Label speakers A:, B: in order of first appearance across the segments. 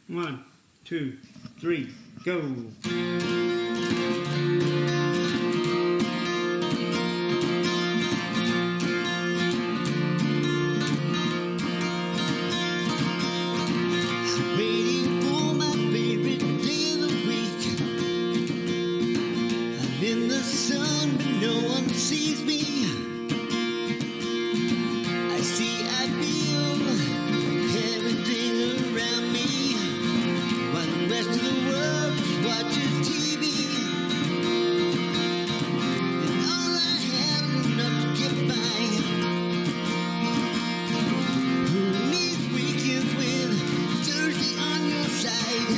A: 1, 2, 3, go.
B: Waiting for my favorite day of the week. I'm in the sun, but no one sees me. I see, I feel everything around me, while the rest of the world watches TV. And all I have is enough to get by. Who needs weekends with Thursday on your side?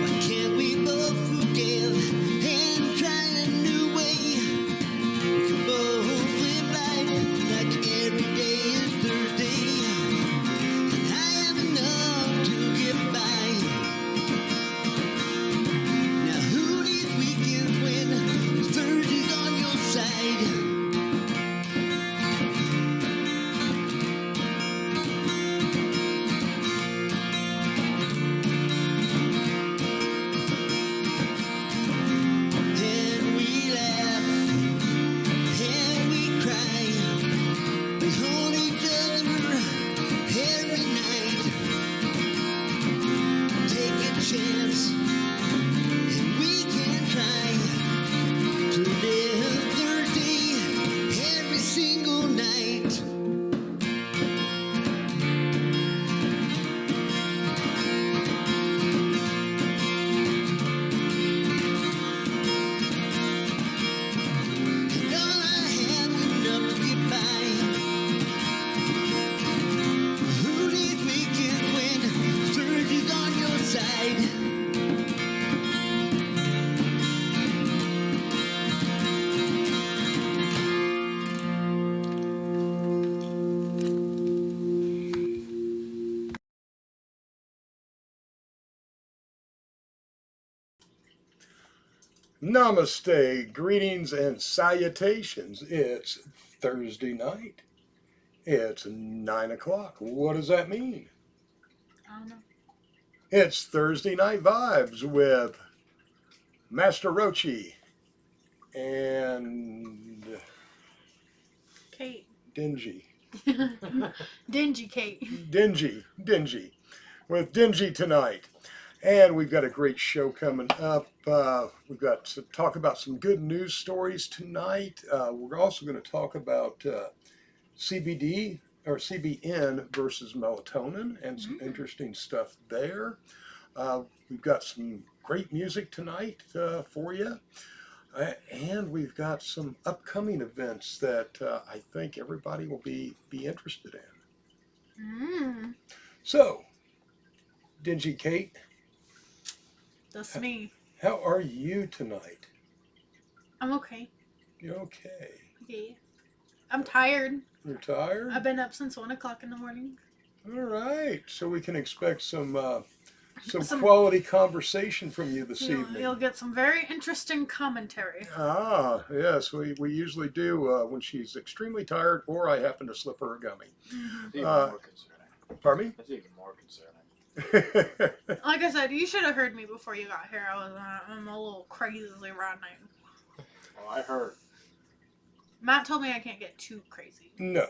B: Why can't we both forgive and try a new way? We can both live life like every day is Thursday, and I have enough to get by. Now who needs weekends when Thursday's on your side? And we laugh, and we cry, we hold each other every night. Take a chance, and we can try to live Thursday every single night. And all I have is enough to get by. Who needs weekends when Thursday's on your side?
C: Namaste, greetings and salutations. It's Thursday night. It's 9 o'clock. What does that mean?
D: I don't know.
C: It's Thursday Night Vibes with Master Rochi and
D: Kate.
C: Dingy.
D: Dingy Kate.
C: Dingy. With Dingy tonight. And we've got a great show coming up. We've got to talk about some good news stories tonight. We're also going to talk about CBD or CBN versus melatonin and some interesting stuff there. We've got some great music tonight for you. And we've got some upcoming events that I think everybody will be interested in. So, Dingy Kate,
D: That's me.
C: how are you tonight?
D: I'm okay.
C: You okay?
D: Yeah. I'm tired.
C: You're tired?
D: I've been up since 1 o'clock in the morning.
C: All right. So we can expect some
D: Some-
C: quality conversation from you this evening.
D: You'll get some very interesting commentary.
C: Ah, yes, we usually do when she's extremely tired or I happen to slip her a gummy.
E: That's even more concerning.
C: Pardon me?
E: That's even more concerning.
D: Like I said, you should have heard me before you got here. I'm a little crazy right now.
E: Well, I heard.
D: Matt told me I can't get too crazy.
C: No.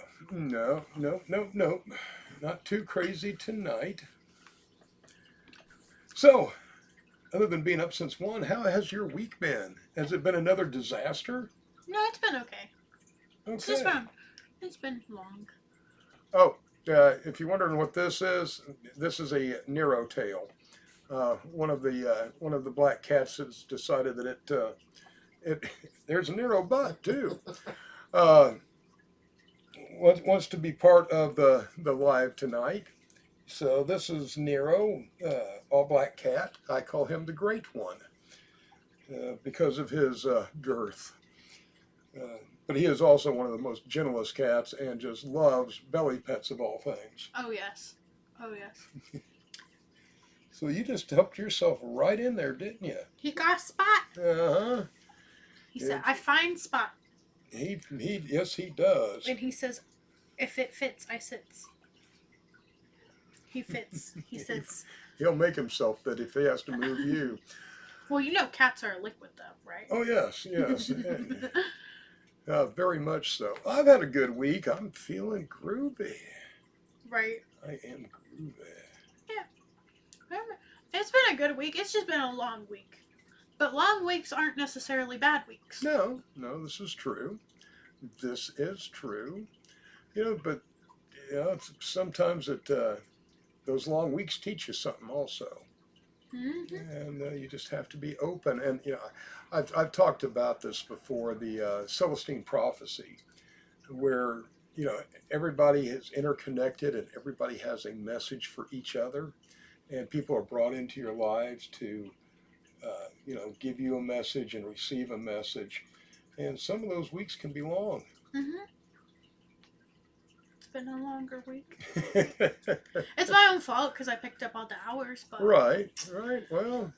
C: Not too crazy tonight. So, other than being up since 1, how has your week been? Has it been another disaster?
D: No, it's been okay.
C: Okay.
D: It's been long.
C: Oh, if you're wondering what this is a Nero tail. One of the black cats has decided that there's a Nero butt too. Wants to be part of the live tonight. So this is Nero, all black cat. I call him the Great One because of his girth. But he is also one of the most gentlest cats and just loves belly pets of all things.
D: Oh, yes.
C: So you just helped yourself right in there, didn't you?
D: He got a spot.
C: Uh-huh.
D: He said,
C: Yeah.
D: I find spot.
C: Yes, he does.
D: And he says, if it fits, I sits. He fits. He sits.
C: He'll make himself fit if he has to move you.
D: Well, you know cats are a liquid though, right?
C: Oh, yes, yes. Very much so. I've had a good week. I'm feeling groovy.
D: Right.
C: I am groovy.
D: It's been a good week. It's just been a long week. But long weeks aren't necessarily bad weeks.
C: No, this is true. This is true. But sometimes those long weeks teach you something also.
D: Mm-hmm.
C: And you just have to be open. And I've talked about this before, the Celestine prophecy, where everybody is interconnected and everybody has a message for each other, and people are brought into your lives to give you a message and receive a message. And some of those weeks can be long.
D: Mm-hmm. It's been a longer week. It's my own fault because I picked up all the hours, but
C: Right. Well,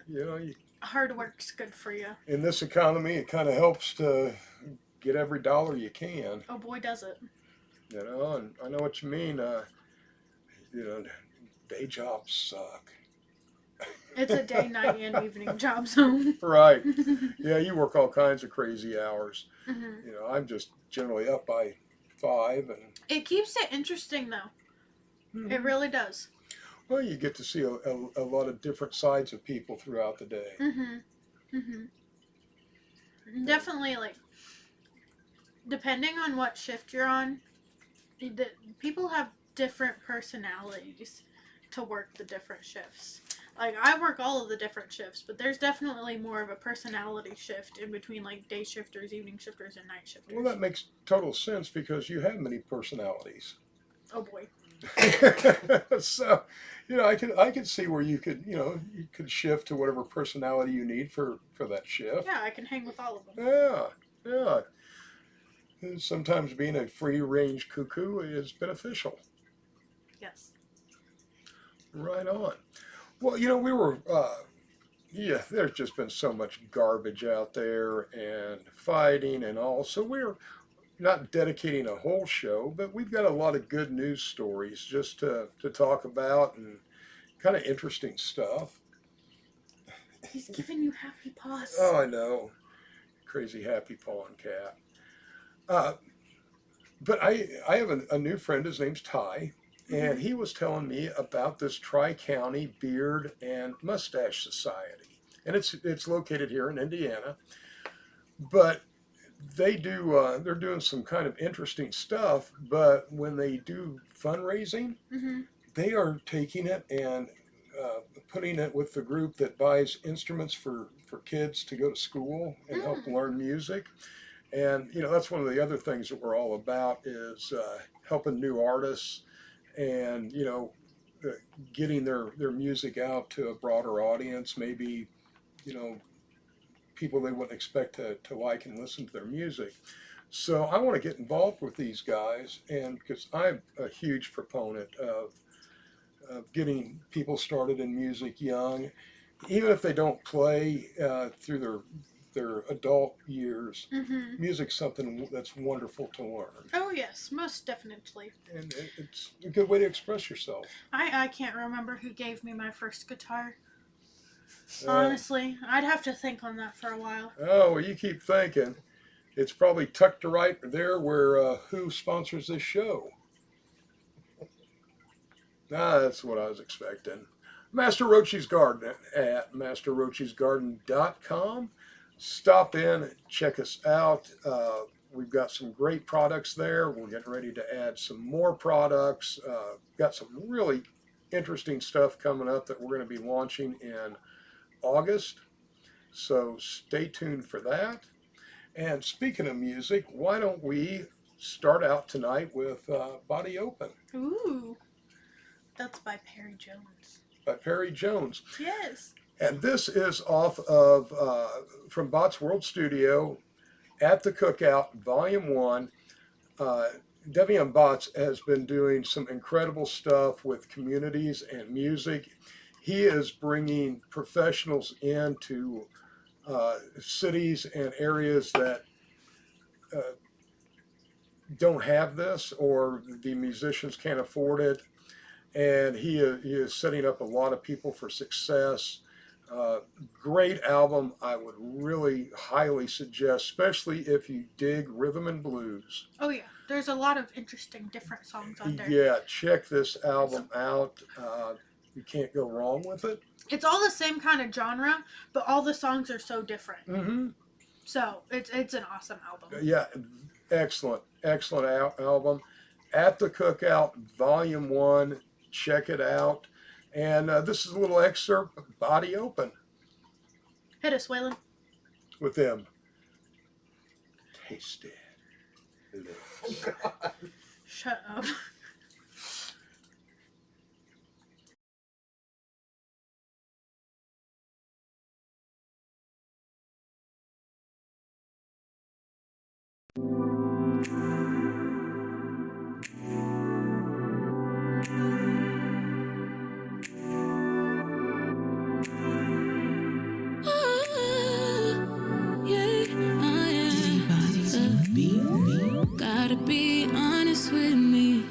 D: hard work's good for you.
C: in this economy, it kind of helps to get every dollar you can.
D: Oh boy, does it.
C: And I know what you mean. Day jobs suck.
D: It's a day, night, and evening job zone.
C: Right. Yeah, you work all kinds of crazy hours.
D: Mm-hmm.
C: I'm just generally up by 5, and
D: It keeps it interesting though. It really does.
C: Well, you get to see a lot of different sides of people throughout the day.
D: Mm-hmm. Mm-hmm. Definitely, like, depending on what shift you're on, people have different personalities to work the different shifts. Like, I work all of the different shifts, but there's definitely more of a personality shift in between, like, day shifters, evening shifters, and night shifters.
C: Well, that makes total sense because you have many personalities.
D: Oh boy.
C: So, I could see where you could shift to whatever personality you need for that shift.
D: Yeah, I can hang with all of them.
C: Yeah. And sometimes being a free-range cuckoo is beneficial.
D: Yes.
C: Right on. Well, we were, there's just been so much garbage out there and fighting and all. So we're not dedicating a whole show, but we've got a lot of good news stories just to talk about and kind of interesting stuff.
D: He's giving you happy paws.
C: Oh, I know. Crazy happy pawing cat. But I have a new friend. His name's Ty. And he was telling me about this Tri-County Beard and Mustache Society. And it's located here in Indiana. But they're doing some kind of interesting stuff. But when they do fundraising, they are taking it and putting it with the group that buys instruments for kids to go to school and help learn music. And, that's one of the other things that we're all about is helping new artists and getting their music out to a broader audience, maybe people they wouldn't expect to like and listen to their music. So I want to get involved with these guys, and because I'm a huge proponent of getting people started in music young, even if they don't play through their adult years. Music's something that's wonderful to learn.
D: Oh yes, most definitely.
C: And it's a good way to express yourself.
D: I can't remember who gave me my first guitar. Honestly, I'd have to think on that for a while.
C: Oh, well, you keep thinking. It's probably tucked right there where who sponsors this show. That's what I was expecting. Master Rochi's Garden at masterrochesgarden.com. Stop in, check us out. We've got some great products there. We're getting ready to add some more products. Got some really interesting stuff coming up that we're going to be launching in August. So stay tuned for that. And speaking of music, why don't we start out tonight with Body Open.
D: Ooh. That's by Perry Jones.
C: By Perry Jones.
D: Yes.
C: And this is off of, from Bots World Studio, At the Cookout, Volume 1. Devian Bots has been doing some incredible stuff with communities and music. he is bringing professionals into cities and areas that don't have this, or the musicians can't afford it. And he is setting up a lot of people for success. Great album. I would really highly suggest, especially if you dig rhythm and blues.
D: Oh yeah, there's a lot of interesting different songs on there.
C: Yeah, check this album out. You can't go wrong with it.
D: It's all the same kind of genre, but all the songs are so different.
C: Mm-hmm.
D: So it's an awesome album.
C: Yeah, excellent album. At the Cookout, Volume 1. Check it out. And this is a little excerpt of Body Open
D: Hit us, Waylon.
C: with them. Tasty lips.
D: Shut up.
F: Gotta be honest with me.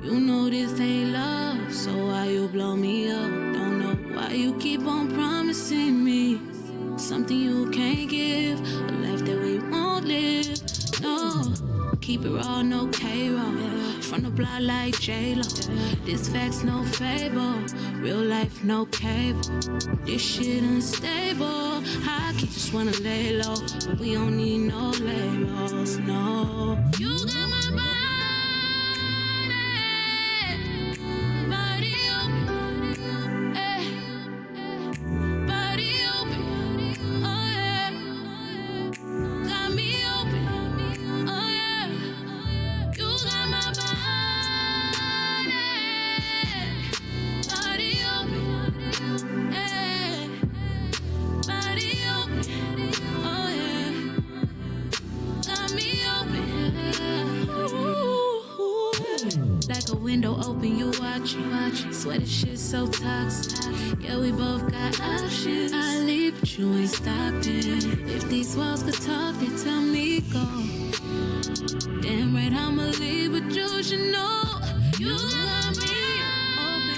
F: You know this ain't love, so why you blow me up? Don't know why you keep on promising me something you can't give, a life that we won't live. No, keep it raw, no K-Roll. From the block like J-Lo. This fact's no fable. Real life, no cable. This shit unstable. I keep just wanna lay low, but we don't need no labels, no. You got my body open, body open, oh yeah. Got me open, oh yeah. You got my body open, body open, oh yeah. Got me open, like a window open, you watch. Swear this shit so toxic. Yeah, we both got options. I leave, but you ain't stopping. If these walls could talk, they tell me go. Damn right, I'ma leave, but you should know you got me open.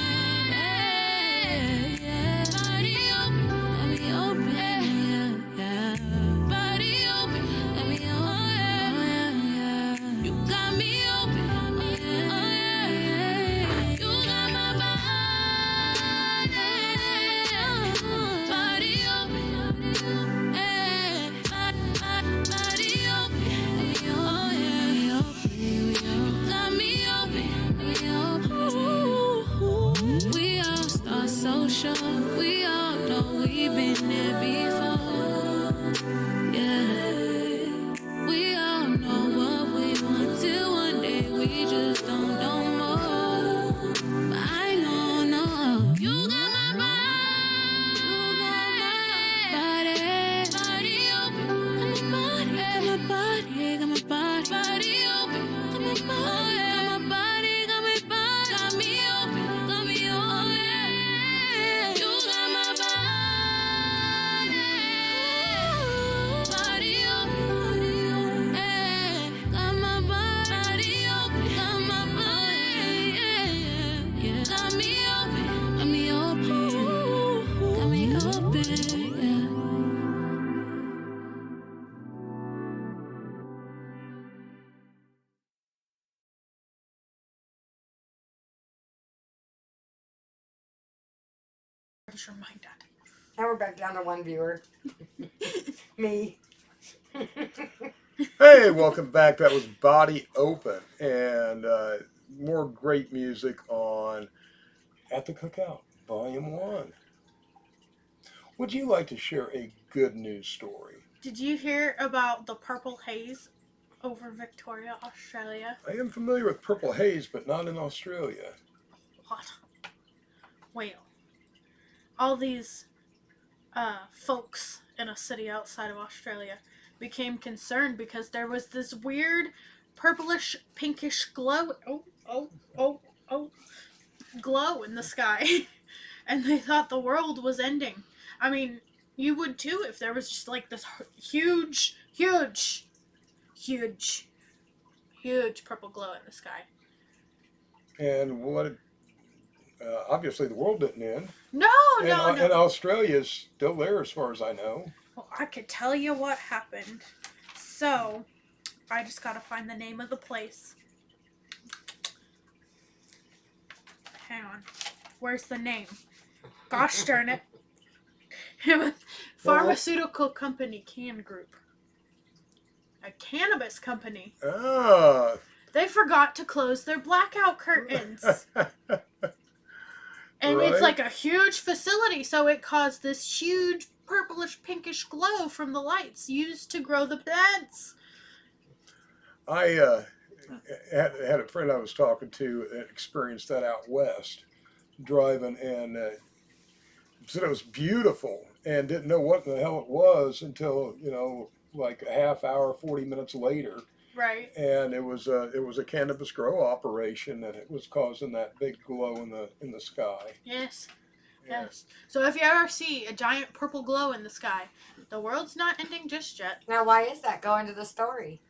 F: Yeah. Body open, let me open. Yeah. Body open, let me open. Yeah. You got me open. You got my body open. Body open. Oh yeah. Got me open. We all start social. We all know we've been there before. Yeah. We all know what we want till one day we just don't know more. But I know you got my body. Body open. Got my body open. Got my body. Got me open. Got me open. You got my body open. Got my body open. Got my body. Got me open. Got me open. Got me open. Yeah.
D: Where's your mind at?
G: Now we're back down to one viewer. Me.
C: Hey, welcome back. That was Body Open. And more great music on At the Cookout, Volume 1. Would you like to share a good news story?
D: Did you hear about the purple haze over Victoria, Australia?
C: I am familiar with Purple Haze, but not in Australia.
D: What? Well, all these folks in a city outside of Australia became concerned because there was this weird purplish pinkish glow glow in the sky and they thought the world was ending. I mean, you would too if there was just like this huge, huge, huge, huge purple glow in the sky.
C: And obviously the world didn't end.
D: No, no, no.
C: And Australia is still there as far as I know.
D: Well, I could tell you what happened. So, I just gotta find the name of the place. Hang on. Where's the name? Gosh darn it. Pharmaceutical company Can Group. A cannabis company.
C: Ah.
D: They forgot to close their blackout curtains. And
C: Right.
D: it's like a huge facility, so it caused this huge purplish pinkish glow from the lights used to grow the plants.
C: I had a friend I was talking to that experienced that out west, driving, and said it was beautiful and didn't know what the hell it was until, like a half hour, 40 minutes later.
D: Right.
C: And it was a cannabis grow operation that it was causing that big glow in the sky.
D: Yes.
C: Yeah.
D: Yes. So if you ever see a giant purple glow in the sky, the world's not ending just yet.
G: Now, why is that? Go into the story.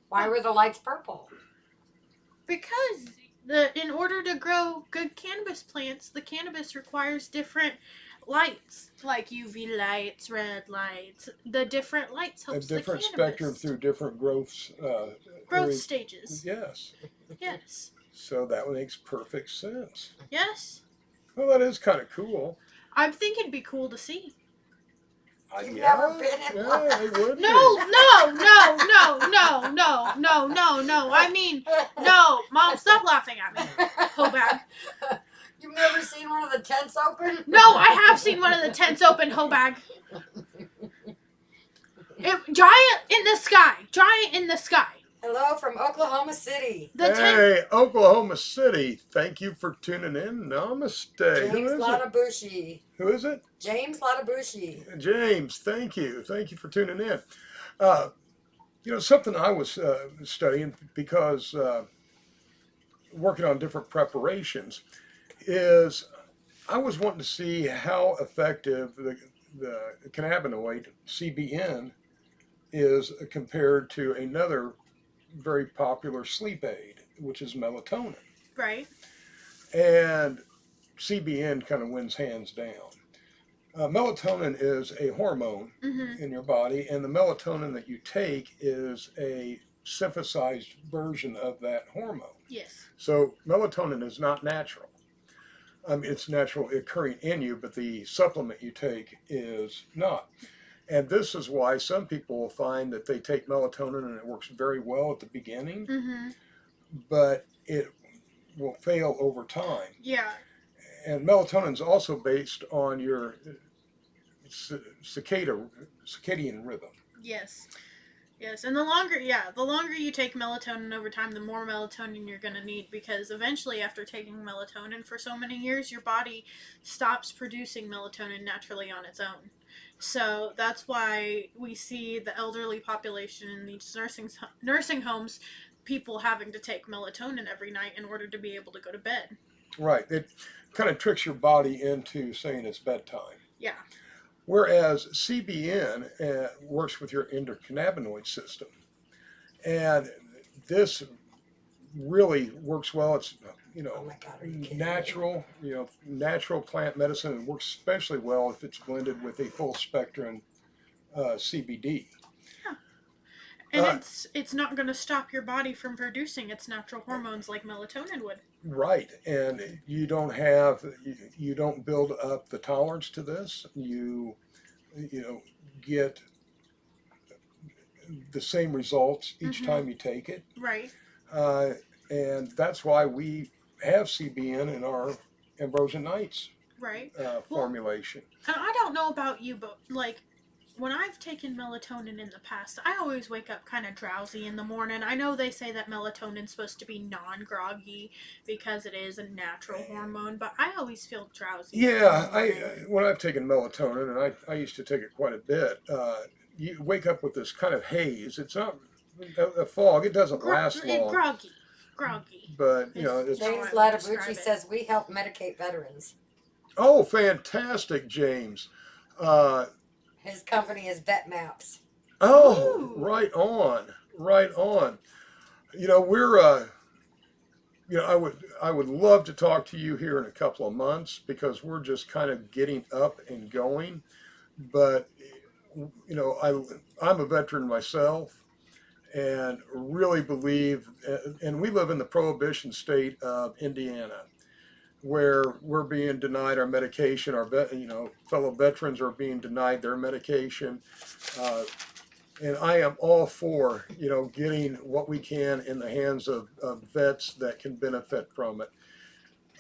G: Why were the lights purple?
D: Because in order to grow good cannabis plants, the cannabis requires different lights, like UV lights, red lights. The different lights helps
C: A different
D: the cannabis.
C: spectrum through different growth
D: stages.
C: Yes.
D: Yes.
C: So that makes perfect sense.
D: Yes.
C: Well, that is kind of cool.
D: I think it'd be cool to see.
G: You've never been in one.
C: Yeah, it would
D: No. I mean, no. Mom, stop laughing at me. Hoe bag.
G: You've never seen one of the tents open?
D: No, I have seen one of the tents open, hoe bag. Giant in the sky. Giant in the sky.
G: Hello from Oklahoma City.
C: Hey, Oklahoma City. Thank you for tuning in. Namaste.
G: James Latabushi.
C: Who is it?
G: James Latabushi.
C: James, thank you. Thank you for tuning in. Something I was studying because working on different preparations is I was wanting to see how effective the cannabinoid CBN is compared to another very popular sleep aid, which is melatonin.
D: Right.
C: And CBN kind of wins hands down. Melatonin is a hormone in your body, and the melatonin that you take is a synthesized version of that hormone.
D: Yes.
C: So melatonin is not natural. I mean, it's natural occurring in you, but the supplement you take is not. And this is why some people will find that they take melatonin and it works very well at the beginning, but it will fail over time.
D: Yeah.
C: And melatonin is also based on your circadian rhythm.
D: Yes. Yes, and the longer you take melatonin over time, the more melatonin you're going to need, because eventually after taking melatonin for so many years, your body stops producing melatonin naturally on its own. So that's why we see the elderly population in these nursing homes, people having to take melatonin every night in order to be able to go to bed.
C: Right. It kind of tricks your body into saying it's bedtime.
D: Yeah.
C: Whereas CBN works with your endocannabinoid system. And this really works well. It's,
G: Oh my God, are you kidding
C: natural, natural plant medicine. It works especially well if it's blended with a full spectrum CBD.
D: Yeah. And it's not going to stop your body from producing its natural hormones like melatonin would.
C: Right. And you don't build up the tolerance to this. You get the same results each time you take it.
D: Right.
C: And that's why we have CBN in our Ambrosia Nights formulation.
D: And I don't know about you, but like when I've taken melatonin in the past, I always wake up kind of drowsy in the morning. I know they say that melatonin's supposed to be non-groggy because it is a natural hormone, but I always feel drowsy.
C: Yeah, when I've taken melatonin, and I used to take it quite a bit, you wake up with this kind of haze. It's not a fog. It doesn't last long.
D: Groggy.
C: But, it's...
G: James Latabucci says we help medicate veterans.
C: Oh, fantastic, James. Uh,
G: His company is Vet Maps.
C: oh,
D: Ooh.
C: right on, right on. You know, I would love to talk to you here in a couple of months because we're just kind of getting up and going. But I'm a veteran myself, and really believe, and we live in the prohibition state of Indiana, where we're being denied our medication. Fellow veterans are being denied their medication. Uh, and I am all for, getting what we can in the hands of vets that can benefit from it.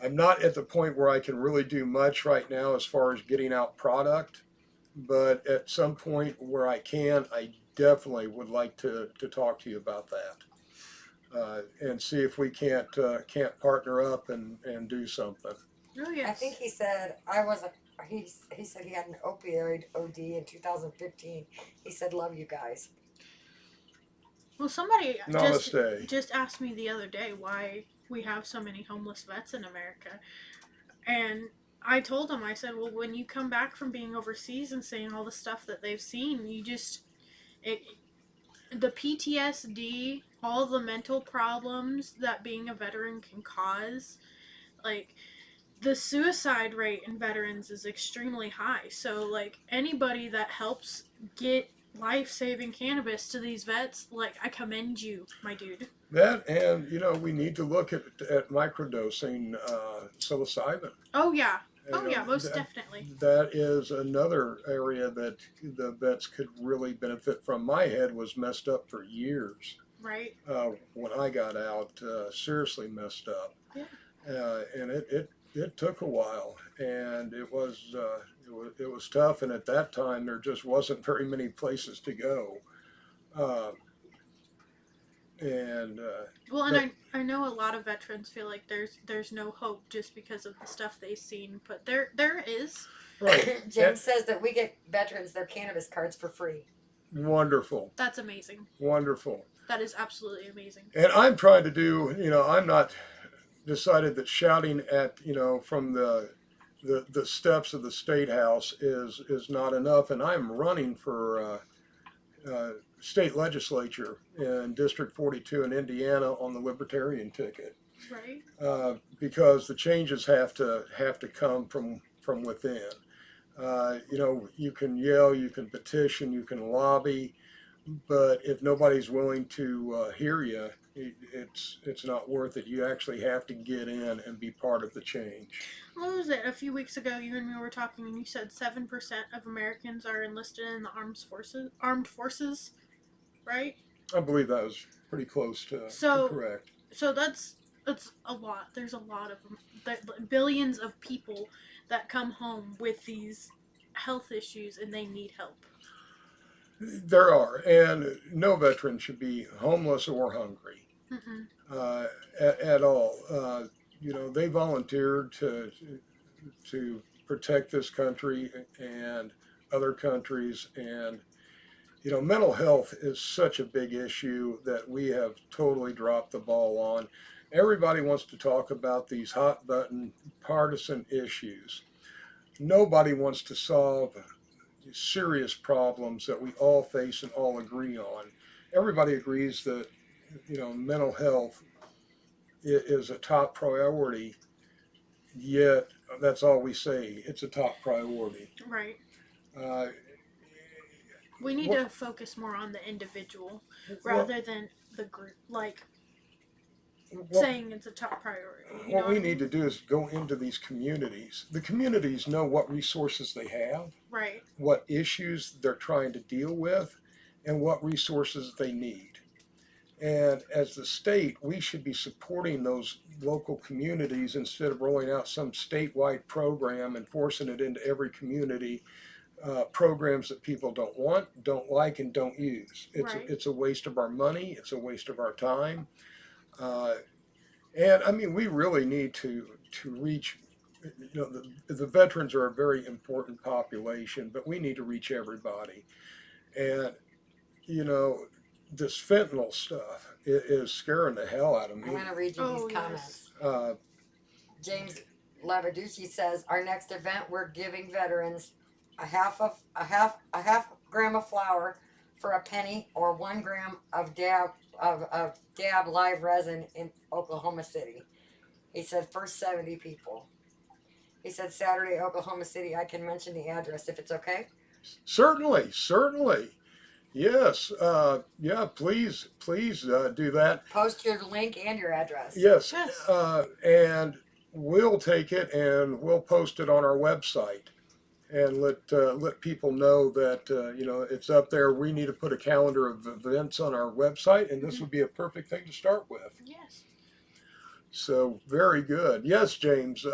C: I'm not at the point where I can really do much right now as far as getting out product, but at some point where I can, I definitely would like to talk to you about that. And see if we can't partner up and do something.
D: Oh yes.
G: I think he said I wasn't. He said he had an opioid OD in 2015. He said, "Love you guys."
D: Well, somebody
C: Namaste.
D: just asked me the other day why we have so many homeless vets in America, and I told them, I said, well, when you come back from being overseas and seeing all the stuff that they've seen, it, the PTSD, all the mental problems that being a veteran can cause, like the suicide rate in veterans is extremely high. So like anybody that helps get life-saving cannabis to these vets, like I commend you, my dude.
C: That, and we need to look at microdosing psilocybin.
D: Oh yeah.
C: You
D: Oh
C: know,
D: yeah, most
C: that,
D: definitely.
C: that is another area that the vets could really benefit from. My head was messed up for years.
D: Right.
C: When I got out, seriously messed up.
D: Yeah.
C: And it took a while, and it was tough. And at that time, there just wasn't very many places to go. Uh, and
D: Well, and I know a lot of veterans feel like there's no hope just because of the stuff they've seen, but there is.
C: right.
G: James says that we get veterans their cannabis cards for free.
C: Wonderful.
D: That's amazing.
C: Wonderful.
D: That is absolutely amazing.
C: And I'm trying to do, I'm not decided that shouting at, from the steps of the State House is not enough. And I'm running for state legislature in District 42 in Indiana on the Libertarian ticket.
D: Right.
C: Because the changes have to come from within. You can yell, you can petition, you can lobby, but if nobody's willing to hear you, it's not worth it. You actually have to get in and be part of the change.
D: What was it? A few weeks ago, you and me were talking, and you said 7% of Americans are enlisted in the armed forces, right?
C: I believe that was pretty close to correct.
D: So that's a lot. There's a lot of billions of people that come home with these health issues, and they need help.
C: There are, and no veteran should be homeless or hungry at all. They volunteered to protect this country and other countries, and mental health is such a big issue that we have totally dropped the ball on. Everybody wants to talk about these hot button partisan issues. Nobody wants to solve serious problems that we all face and all agree on. Everybody agrees that mental health is a top priority, yet that's all we say. It's a top priority.
D: Right.
C: Uh,
D: we need to focus more on the individual rather than the group, saying it's a top priority.
C: What we need to do is go into these communities. The communities know what resources they have,
D: right?
C: What issues they're trying to deal with, and what resources they need. And as the state, we should be supporting those local communities instead of rolling out some statewide program and forcing it into every community. Programs that people don't want, don't like, and don't use. It's a waste of our money. It's a waste of our time. And I mean, we really need to reach. The veterans are a very important population, but we need to reach everybody. And this fentanyl stuff is scaring the hell out of me.
G: I'm going to read you these comments. James Lavaducci says our next event we're giving veterans a half gram of flour for a penny or 1 gram of dab live resin in Oklahoma City. He said first 70 people. He said Saturday, Oklahoma City. I can mention the address if it's okay.
C: Certainly, certainly. Yes. Yeah, please do that.
G: Post your link and your address.
C: Yes.
D: Yes.
C: And we'll take it and we'll post it on our website and let people know that it's up there. We need to put a calendar of events on our website, and this would be a perfect thing to start with.
D: Yes.
C: So very good. Yes, James.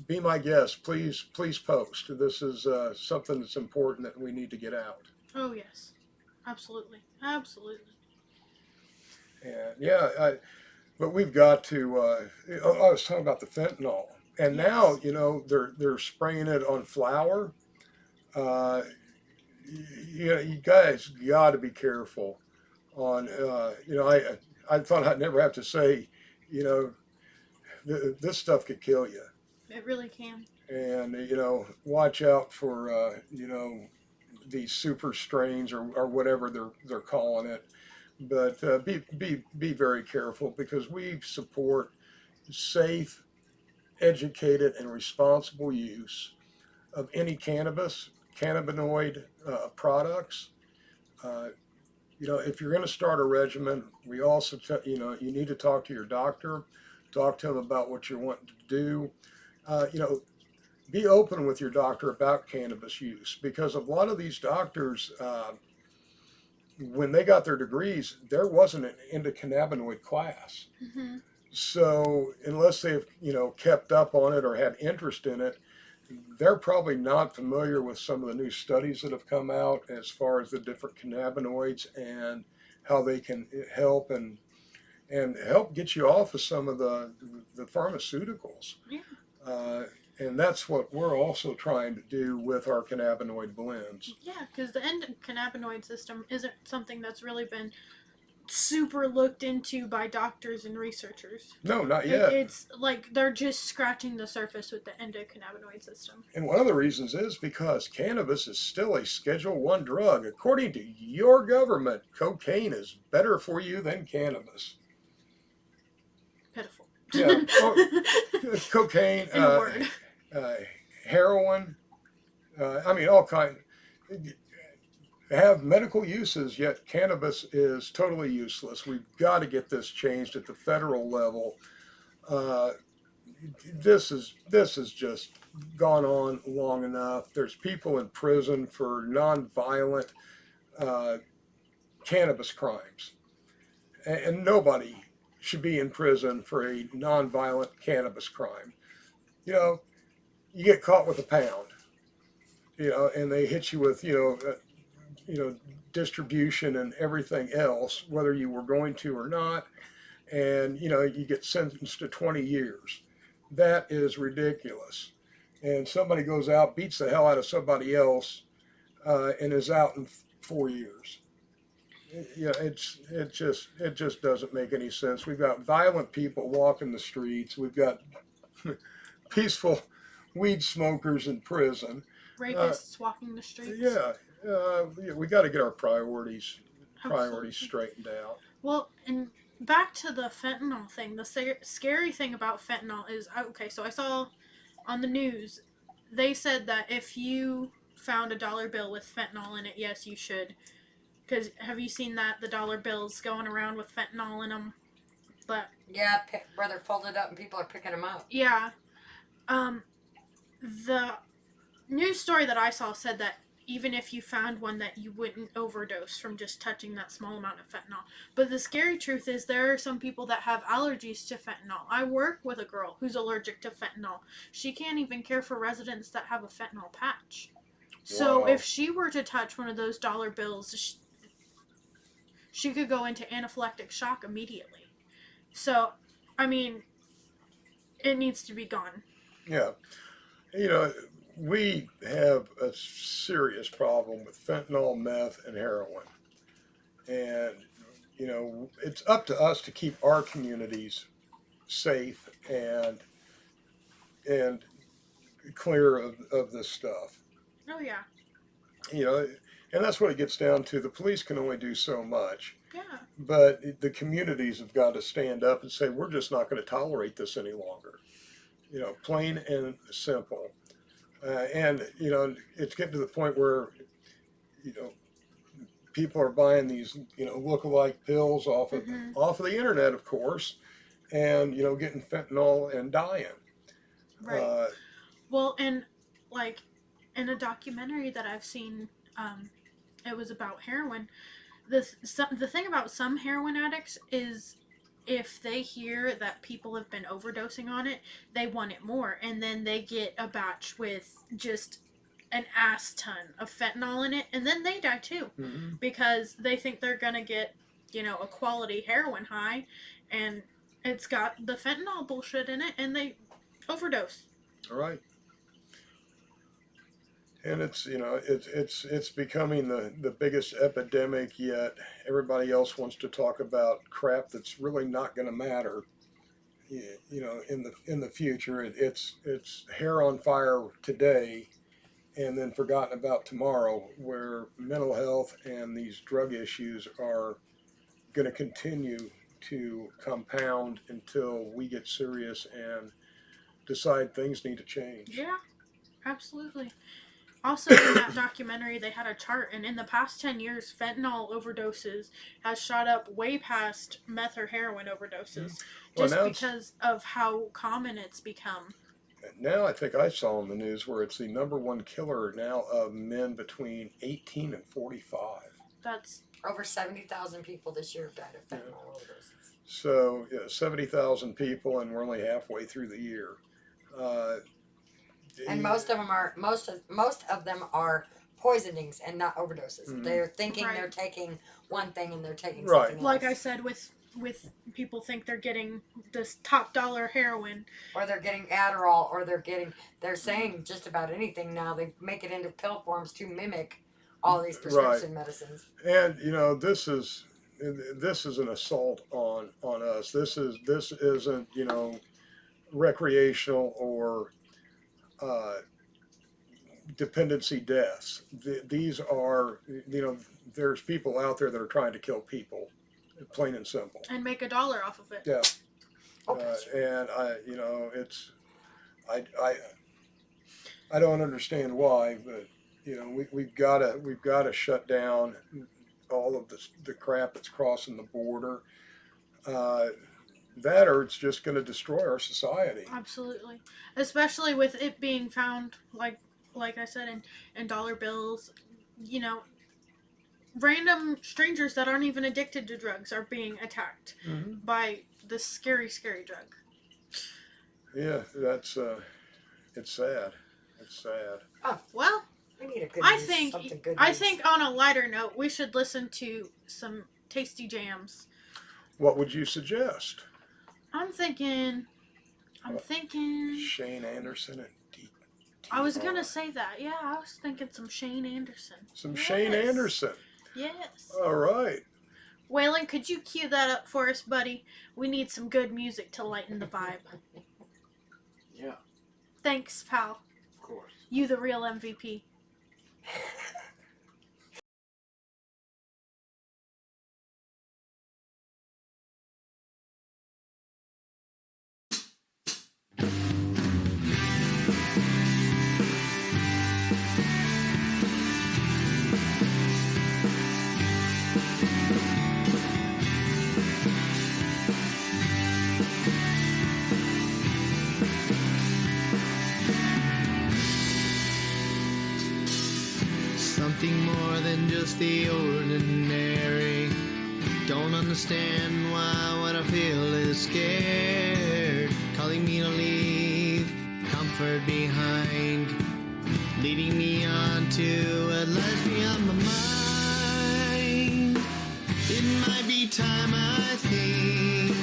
C: Be my guest. Please post. This is something that's important that we need to get out.
D: Oh yes, absolutely, absolutely.
C: And yeah, but we've got to. I was talking about the fentanyl, and now they're spraying it on flour. You guys got to be careful on. I thought I'd never have to say, this stuff could kill you.
D: It really can.
C: And watch out for these super strains or whatever they're calling it. But be very careful because we support safe, educated, and responsible use of any cannabinoid products. If you're going to start a regimen, we also you need to talk to your doctor, talk to them about what you're wanting to do. Be open with your doctor about cannabis use because a lot of these doctors, when they got their degrees, there wasn't an endocannabinoid class.
D: Mm-hmm.
C: So unless they've kept up on it or had interest in it, they're probably not familiar with some of the new studies that have come out as far as the different cannabinoids and how they can help and help get you off of some of the pharmaceuticals.
D: Yeah.
C: And that's what we're also trying to do with our cannabinoid blends.
D: Yeah, because the endocannabinoid system isn't something that's really been super looked into by doctors and researchers.
C: No, not yet.
D: It's like they're just scratching the surface with the endocannabinoid system.
C: And one of the reasons is because cannabis is still a Schedule I drug. According to your government, cocaine is better for you than cannabis.
D: Pitiful.
C: Yeah, cocaine,
D: In a word.
C: Heroin, all kinds. Have medical uses, yet cannabis is totally useless. We've got to get this changed at the federal level. This has just gone on long enough. There's people in prison for nonviolent cannabis crimes, and nobody should be in prison for a nonviolent cannabis crime. You get caught with a pound, and they hit you with, distribution and everything else, whether you were going to or not, and, you get sentenced to 20 years. That is ridiculous. And somebody goes out, beats the hell out of somebody else, and is out in 4 years. It just doesn't make any sense. We've got violent people walking the streets. We've got peaceful weed smokers in prison.
D: Rapists walking the streets.
C: Yeah, we got to get our priorities
D: Absolutely.
C: straightened out.
D: Well, and back to the fentanyl thing. The scary thing about fentanyl is, okay, so I saw on the news, they said that if you found a dollar bill with fentanyl in it, yes, you should. Because have you seen that, the dollar bills going around with fentanyl in them? But
G: Yeah, where they're folded up and people are picking them up.
D: yeah. The news story that I saw said that even if you found one, that you wouldn't overdose from just touching that small amount of fentanyl. But the scary truth is there are some people that have allergies to fentanyl. I work with a girl who's allergic to fentanyl. She can't even care for residents that have a fentanyl patch. So
C: Wow.
D: if she were to touch one of those dollar bills, she could go into anaphylactic shock immediately. So, it needs to be gone.
C: Yeah. We have a serious problem with fentanyl, meth, and heroin. And, it's up to us to keep our communities safe and and clear of this stuff.
D: Oh yeah.
C: You know, and that's what it gets down to. The police can only do so much,
D: Yeah.
C: but the communities have got to stand up and say, we're just not going to tolerate this any longer. You know, plain and simple. And, you know, it's getting to the point where, you know, people are buying these, you know, look-alike pills off of the internet, of course, and, you know, getting fentanyl and dying.
D: Right. Well, and like in a documentary that I've seen, it was about heroin. The thing about some heroin addicts is if they hear that people have been overdosing on it, they want it more, and then they get a batch with just an ass ton of fentanyl in it, and then they die too, because they think they're gonna get, you know, a quality heroin high, and it's got the fentanyl bullshit in it, and they overdose.
C: All right. And it's, you know, it's becoming the biggest epidemic yet. Everybody else wants to talk about crap that's really not going to matter. You know, in the future, it's hair on fire today, and then forgotten about tomorrow. Where mental health and these drug issues are going to continue to compound until we get serious and decide things need to change.
D: Yeah, absolutely. Also, in that documentary, they had a chart, and in the past 10 years, fentanyl overdoses has shot up way past meth or heroin overdoses, just because of how common it's become.
C: Now I think I saw in the news where it's the number one killer now of men between 18 and 45.
D: That's
G: over 70,000 people this year have died of fentanyl overdoses.
C: So, yeah, 70,000 people, and we're only halfway through the year.
G: And most of them are poisonings and not overdoses. They're thinking they're taking one thing and they're taking something else.
D: Like I said, with people think they're getting this top dollar heroin,
G: or they're getting Adderall, or they're saying just about anything now. They make it into pill forms to mimic all these prescription medicines.
C: And you know, this is an assault on us. This isn't, you know, recreational or dependency deaths. These are, you know, there's people out there that are trying to kill people, plain and simple,
D: and make $1 off of it.
C: Yeah. And you know, it's I don't understand why, but you know, we've got to shut down all of the crap that's crossing the border. That, or it's just going to destroy our society.
D: Absolutely, especially with it being found, like I said, in dollar bills. You know, random strangers that aren't even addicted to drugs are being attacked by this scary drug.
C: Yeah, that's it's sad. It's sad.
G: Oh
D: well,
G: we need a good
D: I
G: news,
D: think
G: good
D: I
G: news.
D: think on a lighter note, we should listen to some tasty jams.
C: What would you suggest?
D: I'm thinking
C: Shane Anderson and Deep.
D: I was gonna say that. Yeah, I was thinking some Shane Anderson.
C: Shane Anderson.
D: Yes.
C: All right.
D: Waylon, could you cue that up for us, buddy? We need some good music to lighten the vibe.
E: Yeah.
D: Thanks, pal.
E: Of course.
D: You the real MVP.
B: Something more than just the ordinary. Don't understand why what I feel is scared. Calling me to leave, comfort behind. Leading me on to what lies beyond my mind. It might be time, I think,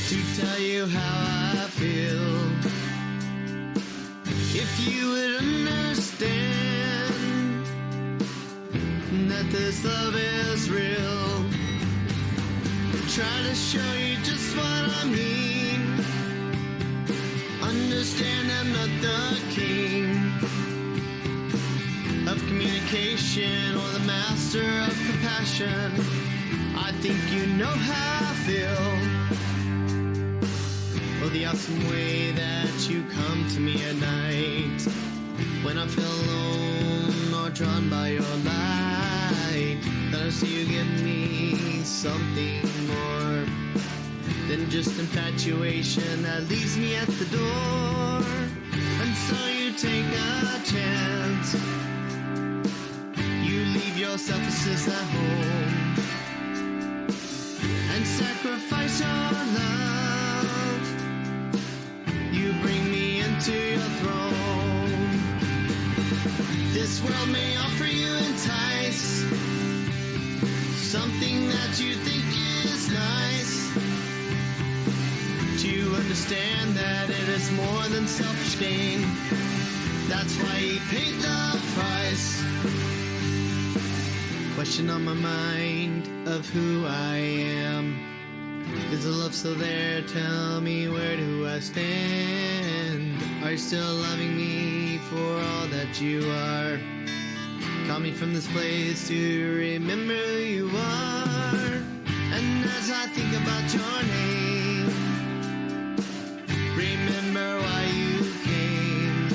B: to tell you how I feel. If you would understand that this love is real, try to show you just what I mean. understand I'm not the king of communication or the master of compassion. I think you know how I feel. Or the awesome way that you come to me at night when I feel alone or drawn by your light. That I see you give me something more than just infatuation that leaves me at the door. And so you take a chance. You leave your selfishness at home and sacrifice your love. You bring me into your throne. This world may offer you entice something that you think is nice. You understand that it is more than selfish gain. That's why he paid the price. Question on my mind of who I am. Is the love still there? Tell me, where do I stand? Are you still loving me for all that you are? Call me from this place to remember who you are. And as I think about your name, remember why you came.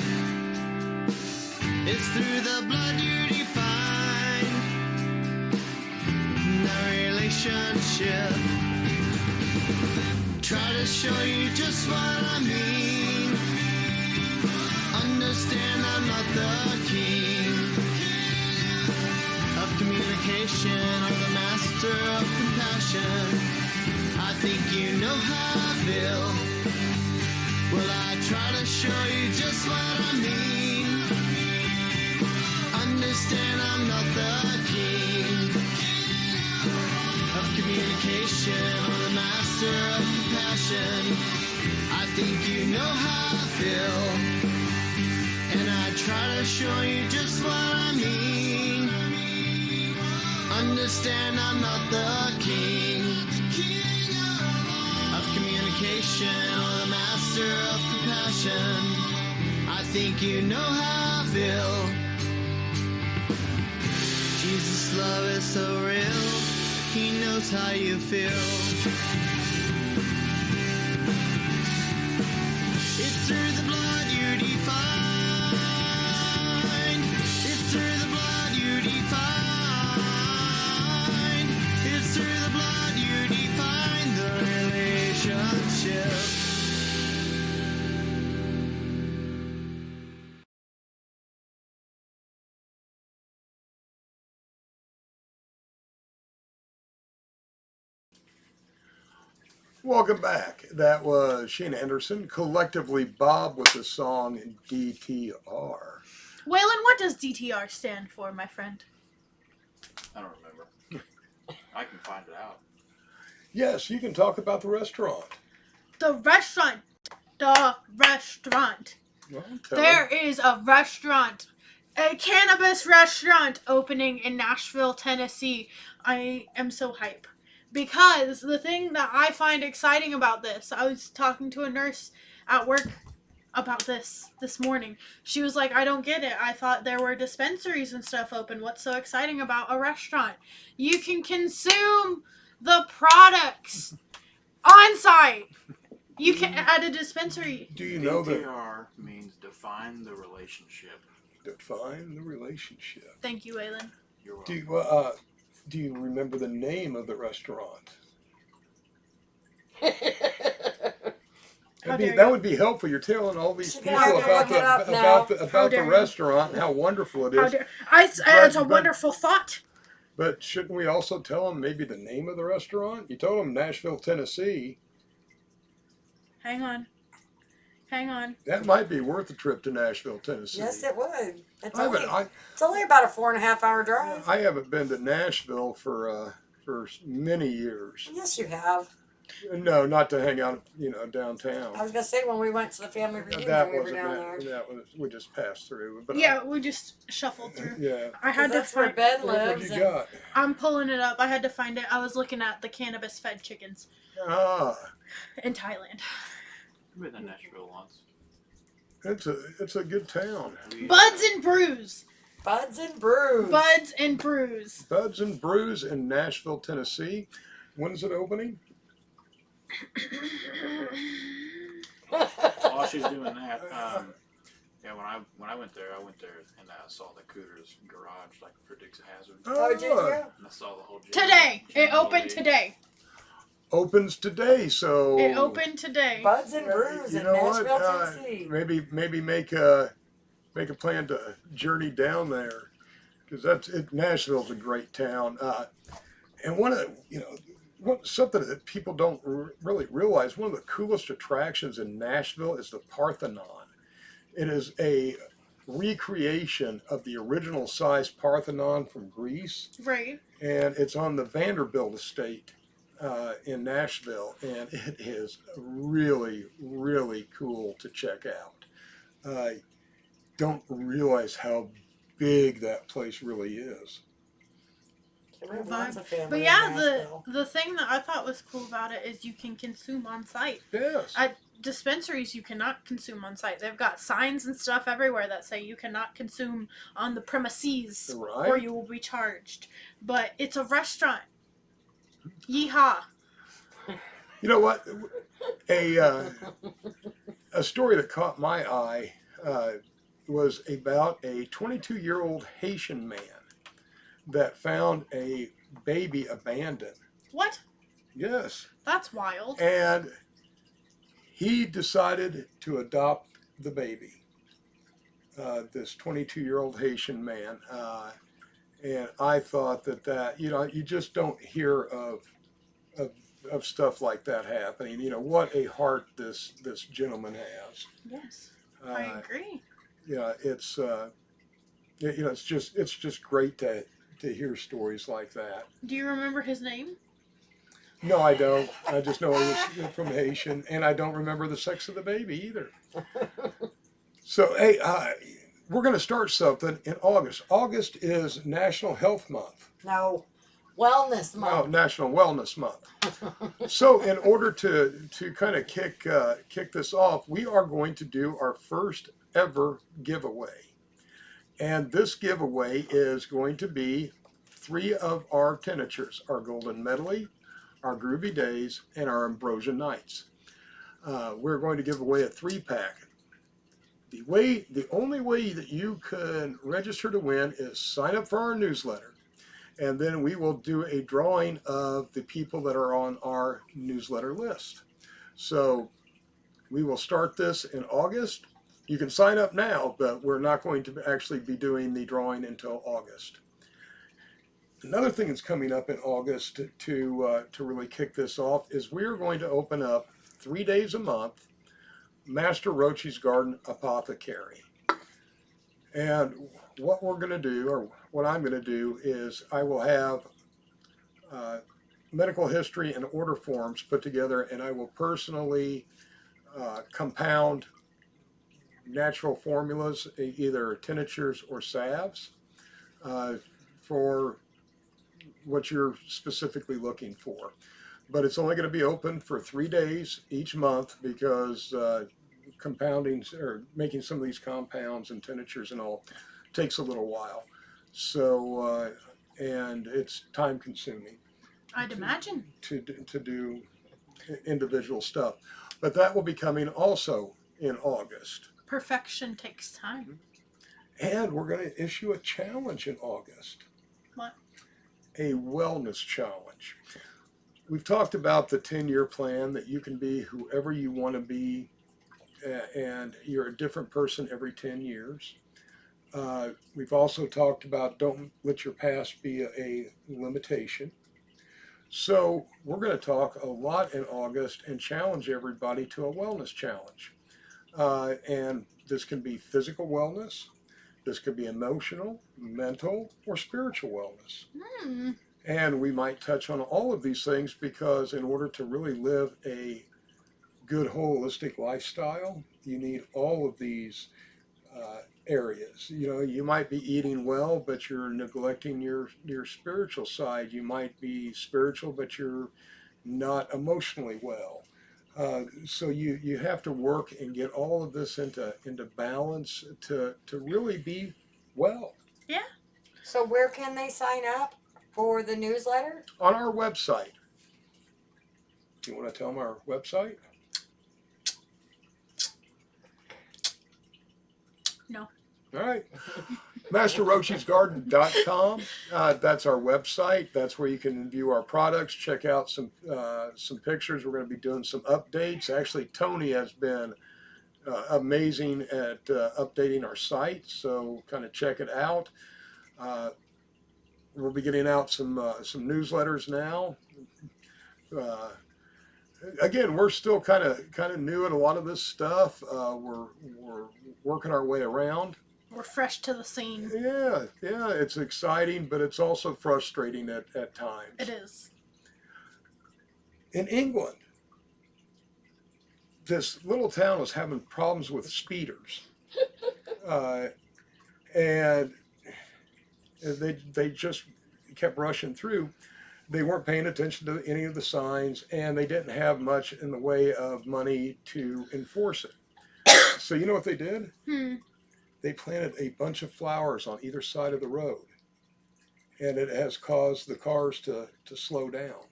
B: It's through the blood you define the relationship. Try to show you just what I mean. Understand I'm not the king of communication or the master of compassion. I think you know how I feel. Well, I try to show you just what I mean. Understand I'm not the king of communication or the master of compassion. I think you know how I feel. And I try to show you just what I mean. Understand I'm not the king of communication or the master of compassion. I think you know how I feel. Jesus' love is so real. He knows how you feel. It's through the blood you define. It's through the blood you define. It's through the blood you define the relationship.
C: Welcome back. That was Shane Anderson, collectively Bob, with the song DTR.
D: Waylon, what does DTR stand for, my friend?
E: I don't remember. I can find it out.
C: Yes, you can talk about the restaurant.
D: The restaurant. The restaurant.
C: Well, tell
D: There
C: me.
D: is a restaurant, a cannabis restaurant opening in Nashville, Tennessee. I am so hype. Because the thing that I find exciting about this, I was talking to a nurse at work about this morning. She was like, I don't get it. I thought there were dispensaries and stuff open. What's so exciting about a restaurant? You can consume the products on site. You can at a dispensary.
C: Do you know that?
E: DTR means define the relationship.
C: Define the relationship.
D: Thank you, Waylon.
E: You're welcome.
C: Do you remember the name of the restaurant?
D: How dare
C: That
D: you.
C: would be helpful. You're telling all these
G: She's
C: people
G: gonna have to look it up now.
C: about
D: How
C: the
D: dare you.
C: restaurant and how wonderful it
D: How
C: is.
D: dare it's a
C: But-
D: wonderful thought.
C: But shouldn't we also tell them maybe the name of the restaurant? You told them Nashville, Tennessee.
D: Hang on.
C: That might be worth a trip to Nashville, Tennessee.
G: Yes, it would. It's
C: I
G: only,
C: haven't,
G: it's only about a 4.5-hour drive.
C: I haven't been to Nashville for many years.
G: Yes, you have.
C: No, not to hang out, downtown.
G: I was gonna say when we went to the family reunion,
C: That
G: we were
C: wasn't
G: down
C: that.
G: there.
C: That was we just passed through. But
D: Yeah, we just shuffled through.
C: yeah.
D: I had to
G: That's where
D: find.
G: Ben
C: What
G: lives.
C: you
G: and
C: got?
D: I'm pulling it up. I had to find it. I was looking at the cannabis fed chickens
C: Ah,
D: in Thailand.
E: I've been to Nashville once.
C: it's a good town.
D: Buds and Brews.
G: Buds and Brews.
D: Buds and Brews.
C: Buds and Brews in Nashville, Tennessee. When is it opening?
E: While she's doing that, yeah, when I went there and I saw the Cooters garage like for Dukes of Hazzard.
G: Oh, did you?
E: And I saw the whole gym.
D: Today. It
E: Gym
D: opened
E: league.
D: today.
C: Opens today, so
D: It opened today.
G: Buds and Brews
C: you
G: in
C: know what?
G: Nashville, Tennessee.
C: Maybe make a plan to journey down there, because Nashville's a great town. And one of something that people don't really realize, one of the coolest attractions in Nashville is the Parthenon. It is a recreation of the original size Parthenon from Greece,
D: Right.
C: and it's on the Vanderbilt estate in Nashville, and it is really, really cool to check out. Don't realize how big that place really is.
G: We have lots of family
D: But
G: in
D: yeah,
G: Nashville.
D: the thing that I thought was cool about it is you can consume on site.
C: Yes.
D: At dispensaries, you cannot consume on site. They've got signs and stuff everywhere that say you cannot consume on the premises
C: Right.
D: or you will be charged. But it's a restaurant. Yeehaw.
C: You know what? A story that caught my eye was about a 22-year-old Haitian man that found a baby abandoned.
D: What?
C: Yes.
D: That's wild.
C: And he decided to adopt the baby. This 22-year-old Haitian man. And I thought that you just don't hear of stuff like that happening. What a heart this gentleman has.
D: Yes. I agree.
C: It's it's just great to hear stories like that.
D: Do you remember his name?
C: No, I don't. I just know he was from Haitian, and I don't remember the sex of the baby either. So, hey, we're going to start something in August. August is National Health Month.
G: No, Wellness
C: Oh,
G: Month.
C: National Wellness Month. So, in order to kind of kick this off, we are going to do our first ever giveaway. And this giveaway is going to be 3 of our tinctures, our Golden Medley, our Groovy Days, and our Ambrosia Nights. We're going to give away a 3-pack. The only way that you can register to win is sign up for our newsletter. And then we will do a drawing of the people that are on our newsletter list. So we will start this in August. You can sign up now, but we're not going to actually be doing the drawing until August. Another thing that's coming up in August to really kick this off is we're going to open up 3 days a month, Master Rochi's Garden Apothecary. And what we're going to do, or what I'm going to do, is I will have medical history and order forms put together, and I will personally compound natural formulas, either tinctures or salves, for what you're specifically looking for. But it's only going to be open for 3 days each month because compounding or making some of these compounds and tinctures and all takes a little while. So, and it's time consuming.
D: I'd imagine.
C: To do individual stuff. But that will be coming also in August.
D: Perfection takes time.
C: And we're going to issue a challenge in August.
D: What?
C: A wellness challenge. We've talked about the 10-year plan that you can be whoever you want to be, and you're a different person every 10 years. We've also talked about don't let your past be a limitation. So we're going to talk a lot in August and challenge everybody to a wellness challenge. And this can be physical wellness, this could be emotional, mental, or spiritual wellness. And we might touch on all of these things because in order to really live a good holistic lifestyle, you need all of these areas. You might be eating well, but you're neglecting your spiritual side. You might be spiritual, but you're not emotionally well. So you have to work and get all of this into balance to really be well.
G: So where can they sign up for the newsletter?
C: On our website. You want to tell them our website?
D: No.
C: All right. MasterRoshi'sGarden.com. That's our website. That's where you can view our products, check out some pictures. We're going to be doing some updates. Actually, Tony has been amazing at updating our site, so kind of check it out. We'll be getting out some newsletters now. Again, we're still kind of new at a lot of this stuff. We're working our way around.
D: We're fresh to the scene.
C: Yeah, it's exciting, but it's also frustrating at times.
D: It is.
C: In England, this little town was having problems with speeders, and they just kept rushing through. They weren't paying attention to any of the signs, and they didn't have much in the way of money to enforce it. So you know what they did? They planted a bunch of flowers on either side of the road, and it has caused the cars to slow down.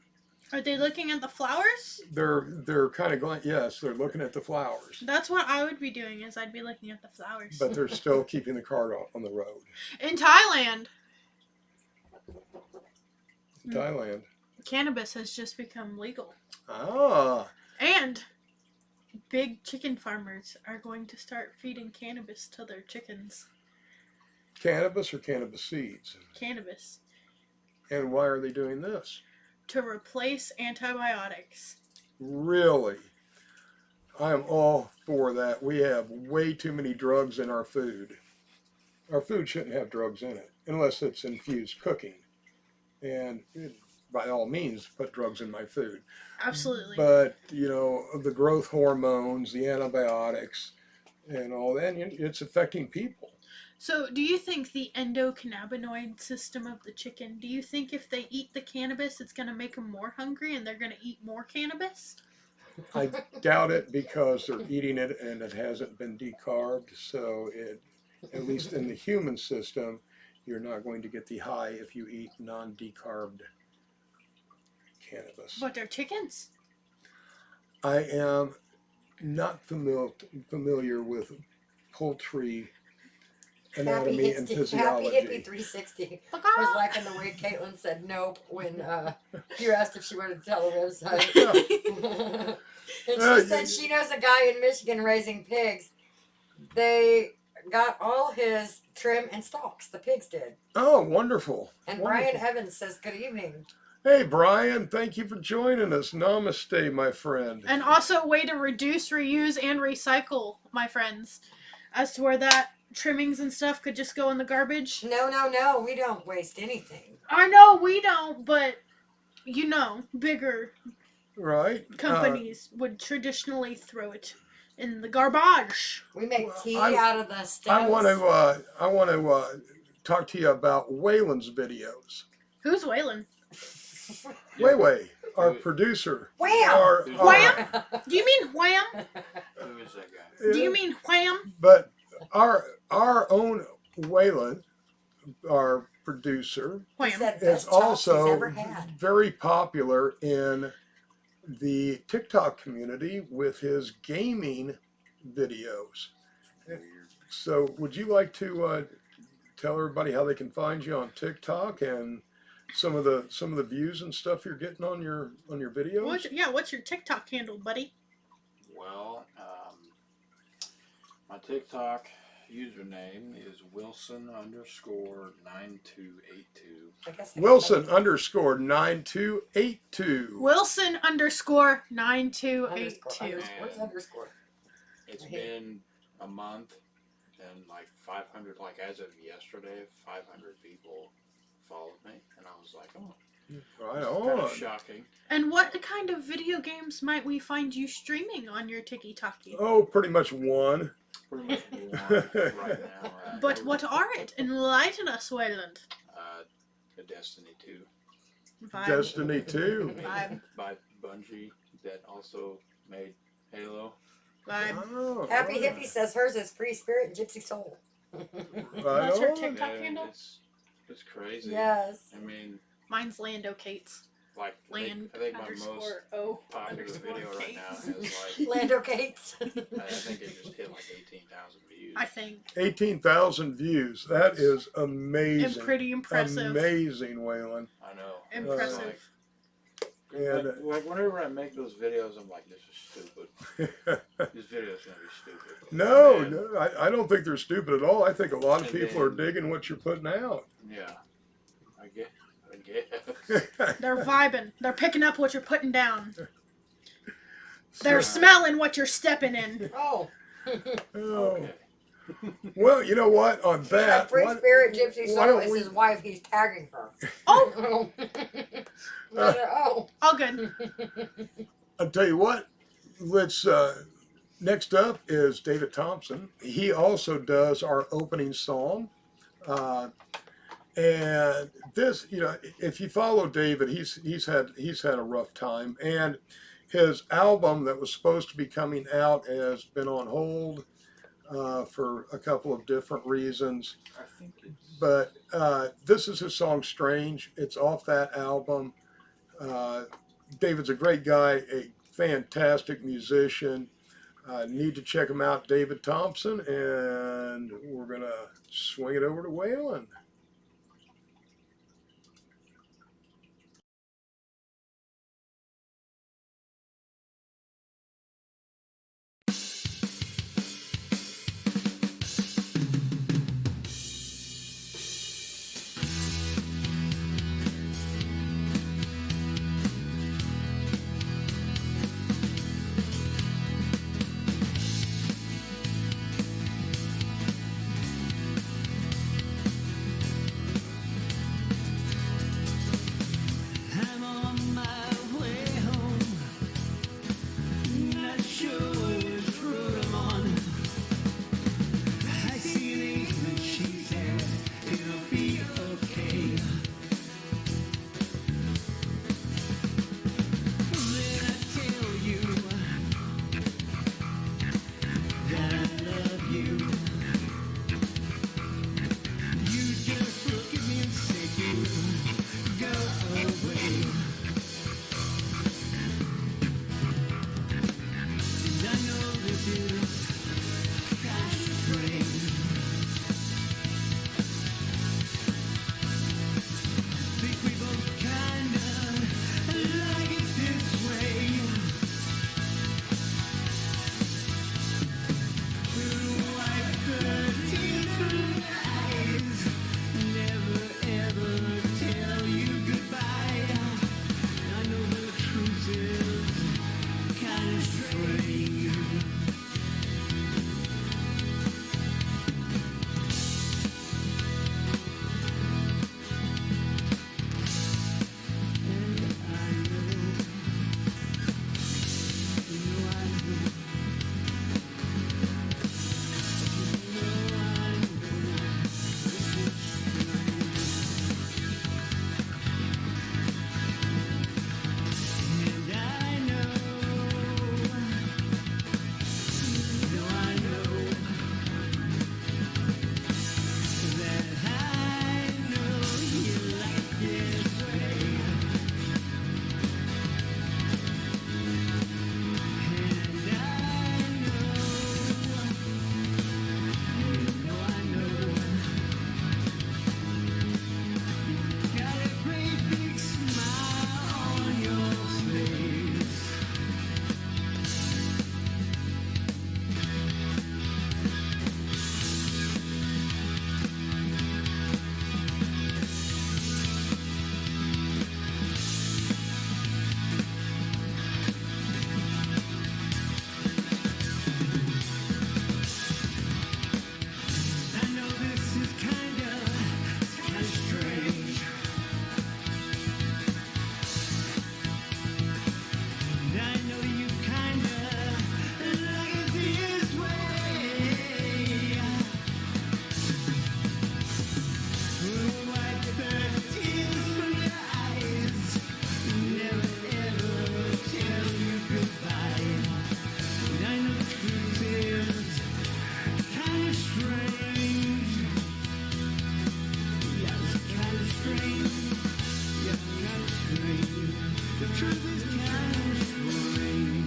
D: Are they looking at the flowers?
C: They're kind of going, yes, they're looking at the flowers.
D: That's what I would be doing, is I'd be looking at the flowers.
C: But they're still keeping the car on the road.
D: In Thailand,
C: Thailand.
D: cannabis has just become legal.
C: Ah.
D: And big chicken farmers are going to start feeding cannabis to their chickens.
C: Cannabis or cannabis seeds?
D: Cannabis.
C: And why are they doing this?
D: To replace antibiotics.
C: Really? I am all for that. We have way too many drugs in our food. Our food shouldn't have drugs in it, unless it's infused cooking. And by all means, put drugs in my food.
D: Absolutely.
C: But, the growth hormones, the antibiotics, and all that, it's affecting people.
D: So, do you think the endocannabinoid system of the chicken, do you think if they eat the cannabis, it's going to make them more hungry and they're going to eat more cannabis?
C: I doubt it, because they're eating it and it hasn't been decarbed. So, at least in the human system, you're not going to get the high if you eat non-decarbed cannabis.
D: But they're chickens.
C: I am not familiar with poultry anatomy and physiology.
G: Happy Hippie 360 was liking the way Caitlin said nope when you asked if she wanted to tell the website. And she said she knows a guy in Michigan raising pigs. They got all his trim and stalks, the pigs did.
C: Oh, wonderful.
G: And
C: Wonderful.
G: Brian Evans says, good evening.
C: Hey, Brian, thank you for joining us. Namaste, my friend.
D: And also a way to reduce, reuse, and recycle, my friends. As to where that trimmings and stuff could just go in the garbage.
G: No, we don't waste anything.
D: I know we don't, but, bigger companies would traditionally throw it in the garbage.
G: We make tea out of the stems.
C: I want to talk to you about Waylon's videos.
D: Who's Waylon?
C: Way, our producer.
G: Wham!
D: Wham? Do you mean wham?
E: Who is that guy?
D: Do you mean wham?
C: But our own Waylon, our producer,
D: Wham.
C: is also very popular in the TikTok community with his gaming videos. So would you like to tell everybody how they can find you on TikTok and some of the views and stuff you're getting on your videos?
D: What's your TikTok handle, buddy?
E: Well, my TikTok username is Wilson_9282.
C: Wilson _9282.
D: Wilson _9282.
G: What's underscore?
E: It's been a month, and like 500, like as of yesterday, 500 people followed me, and I was like, oh,
C: Right
E: kind of
C: on.
E: shocking.
D: And what kind of video games might we find you streaming on your TikTok?
C: Oh, pretty much one.
E: Pretty much one right now.
D: But what are it? Enlighten us, Wayland.
E: Destiny 2.
D: Vibe.
C: Destiny 2.
D: Vibe.
E: By Bungie, that also made Halo.
D: Vibe.
C: Oh,
G: Happy
C: all right.
G: Hippie says hers is Free Spirit and Gypsy Soul.
D: That's her
C: on.
D: TikTok
E: Yeah,
D: handle?
E: it's crazy.
G: Yes.
E: I mean,
D: Mine's Lando Cates.
E: like
D: Land
E: I think my most
D: underscore O
E: popular
D: underscore
E: video right now
D: Cates.
E: has like
G: Lando Gates.
E: I think it just hit like 18,000 views.
D: I think.
C: 18,000 views. That is amazing.
D: And pretty impressive.
C: Amazing, Waylon.
E: I know.
D: Impressive.
E: It's
C: And
E: like whenever I make those videos, I'm like, this is stupid. This video's gonna be stupid.
C: no,
E: And
C: no, I don't think they're stupid at all. I think a lot of
E: And
C: people
E: then-
C: are digging what you're putting out.
E: Yeah, I guess.
D: They're vibing. They're picking up what you're putting down. They're
C: So-
D: smelling what you're stepping in.
G: Oh.
C: Oh.
E: Okay.
C: Well, you know what? On that,
G: Free
C: why-
G: Spirit Gypsy
C: why
G: Soul
C: don't
G: is
C: we-
G: his wife. He's tagging her.
D: Oh,
G: Oh.
D: all good.
C: I'll tell you what. Let's. Next up is David Thompson. He also does our opening song. And this, you know, if you follow David, he's had a rough time, and his album that was supposed to be coming out has been on hold for a couple of different reasons.
E: I think it's.
C: But this is his song "Strange." It's off that album. David's a great guy, a fantastic musician. Need to check him out, David Thompson, and we're gonna swing it over to Waylon.
B: I'm on my way home. Not sure which road I'm on. I see an angel, she says it'll be okay. Then I tell you that I love you. You just look at me and say you go away. And I know this is kind of strange. Think we both kinda like it this way. We'll wipe the tears from your eyes. Never ever tell you goodbye. truth is kind of free.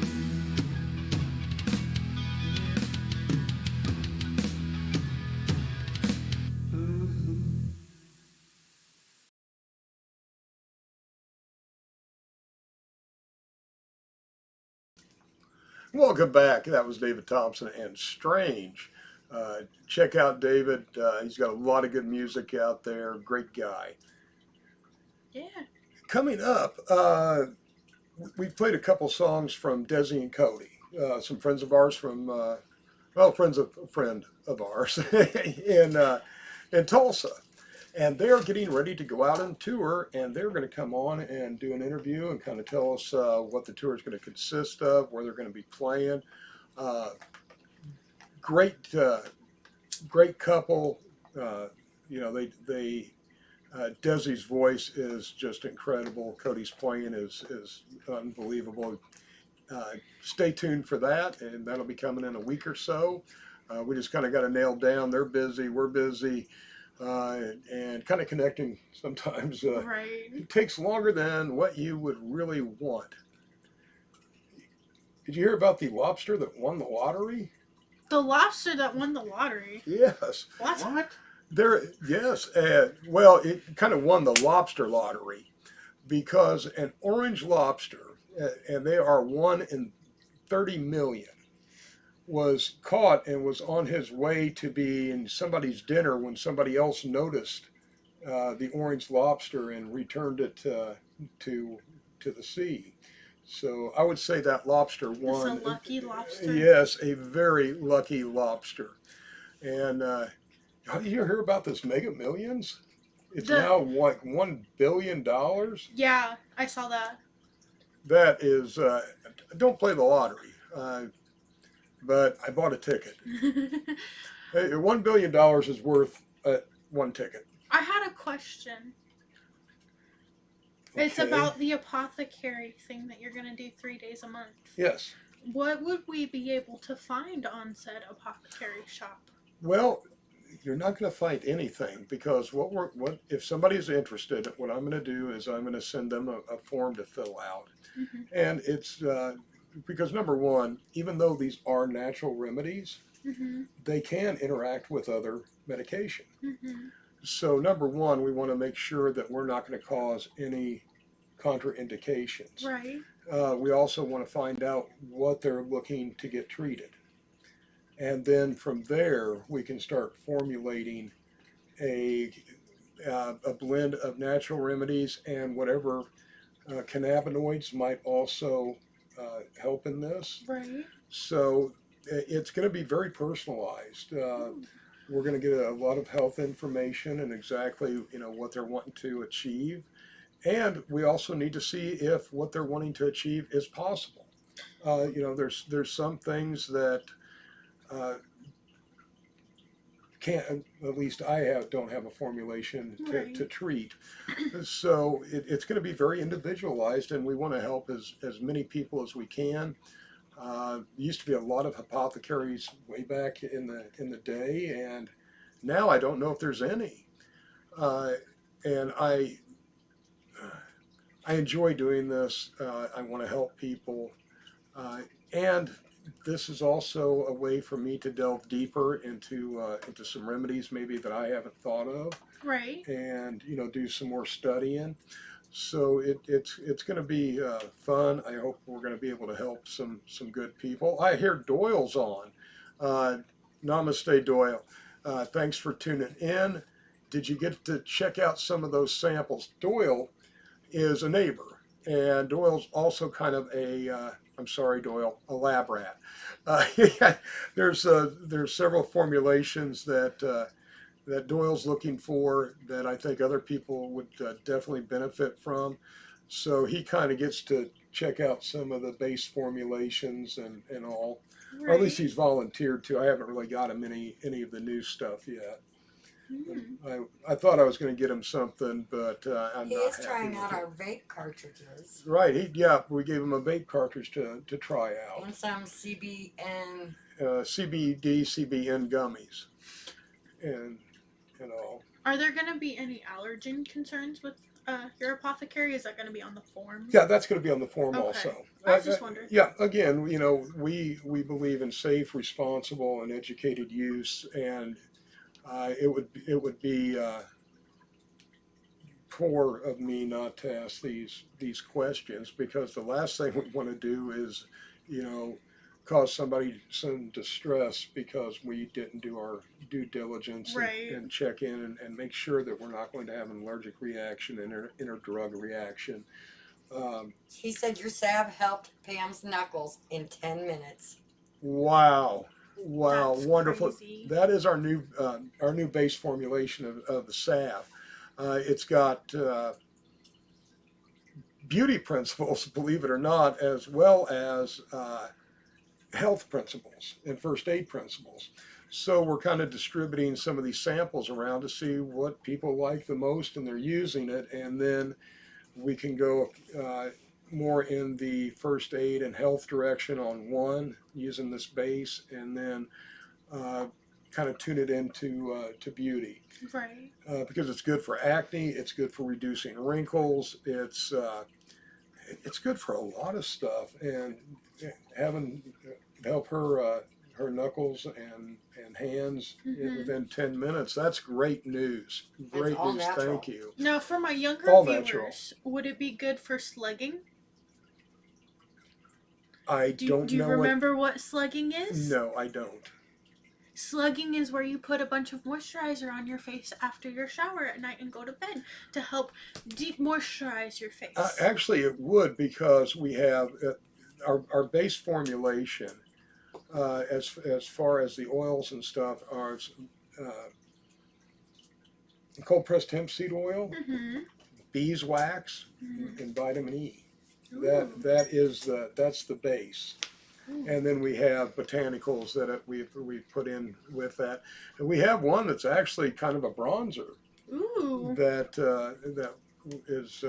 C: Welcome back. That was David Thompson and Strange. Check out David. He's got a lot of good music out there. Great guy.
D: Yeah.
C: Coming up, we've played a couple songs from Desi and Cody, some friends of ours from, friends of a friend of ours in Tulsa. And they're getting ready to go out on tour, and they're going to come on and do an interview and kind of tell us what the tour is going to consist of, where they're going to be playing. Great, great couple. Desi's voice is just incredible. Cody's playing is unbelievable. Stay tuned for that, and that'll be coming in a week or so. We just kind of got to nail down. They're busy, we're busy, and kind of connecting sometimes
D: Right.
C: it takes longer than what you would really want. Did you hear about the lobster that won the lottery?
D: The lobster that won the lottery.
C: Yes.
D: What?
C: Yes. Well, it kind of won the lobster lottery because an orange lobster, and they are 1 in 30 million, was caught and was on his way to be in somebody's dinner when somebody else noticed the orange lobster and returned it to the sea. So I would say that lobster won.
D: It's a lucky lobster.
C: Yes, a very lucky lobster. And how did you hear about this Mega Millions? It's now like $1 billion.
D: Yeah, I saw that.
C: That is, don't play the lottery, but I bought a ticket. $1 billion is worth one ticket.
D: I had a question. It's
C: Okay.
D: about the apothecary thing that you're going to do 3 days a month.
C: Yes.
D: What would we be able to find on said apothecary shop?
C: Well, you're not going to find anything because what if somebody's interested, what I'm going to do is I'm going to send them a form to fill out.
D: Mm-hmm.
C: And it's because number one, even though these are natural remedies,
D: Mm-hmm.
C: they can interact with other medication.
D: Mm-hmm.
C: So number one, we want to make sure that we're not going to cause any contraindications.
D: Right.
C: We also want to find out what they're looking to get treated. And then from there, we can start formulating a blend of natural remedies and whatever cannabinoids might also help in this.
D: Right.
C: So it's going to be very personalized. We're going to get a lot of health information and exactly what they're wanting to achieve, and we also need to see if what they're wanting to achieve is possible. There's some things that can't, at least I don't have a formulation to treat. So it's going to be very individualized, and we want to help as many people as we can. There used to be a lot of apothecaries way back in the day, and now I don't know if there's any. And I enjoy doing this. I want to help people, and this is also a way for me to delve deeper into some remedies maybe that I haven't thought of.
D: Right.
C: And do some more studying. So it's going to be fun. I hope we're going to be able to help some good people. I hear Doyle's on. Namaste, Doyle. Thanks for tuning in. Did you get to check out some of those samples? Doyle is a neighbor, and Doyle's also kind of I'm sorry, Doyle, a lab rat. There's several formulations that Doyle's looking for that I think other people would definitely benefit from. So he kind of gets to check out some of the base formulations and all.
D: Right.
C: Or at least he's volunteered to. I haven't really got him any of the new stuff yet. I thought I was going to get him something, but I'm
G: He
C: not
G: is
C: happy
G: trying
C: with
G: out
C: it.
G: our vape cartridges
C: Right. We gave him a vape cartridge to try out.
G: and some CBN.
C: CBD, CBN gummies, and all.
D: Are there going to be any allergen concerns with your apothecary? Is that going to be on the form?
C: Yeah, that's going to be on the form
D: Okay.
C: also.
D: I was just wondering.
C: Yeah, again, we believe in safe, responsible, and educated use, and it would be poor of me not to ask these questions, because the last thing we want to do is, cause somebody some distress because we didn't do our due diligence
D: Right.
C: and check in and make sure that we're not going to have an allergic reaction, interdrug reaction.
G: He said your salve helped Pam's knuckles in 10 minutes.
C: Wow,
D: That's
C: wonderful!
D: crazy.
C: That is our new base formulation of the salve. It's got beauty principles, believe it or not, as well as health principles and first aid principles. So we're kind of distributing some of these samples around to see what people like the most, and they're using it, and then we can go more in the first aid and health direction on one using this base, and then kind of tune it into to beauty.
D: Right.
C: Because it's good for acne, it's good for reducing wrinkles, it's good for a lot of stuff, and having help her knuckles and hands within 10 minutes, that's great news. Great
G: all
C: news.
G: natural.
C: Thank you.
D: Now, for my younger
C: All
D: viewers,
C: natural.
D: would it be good for slugging?
C: I
D: Do
C: don't
D: you
C: know
D: remember what slugging is?
C: No, I don't.
D: Slugging is where you put a bunch of moisturizer on your face after your shower at night and go to bed to help deep moisturize your face.
C: Actually, it would, because we have our base formulation, as far as the oils and stuff, are cold pressed hemp seed oil,
D: Mm-hmm.
C: beeswax,
D: Mm-hmm.
C: and vitamin E.
D: Ooh.
C: That's the base.
D: Ooh.
C: And then we have botanicals that we've put in with that. And we have one that's actually kind of a bronzer
D: Ooh.
C: that is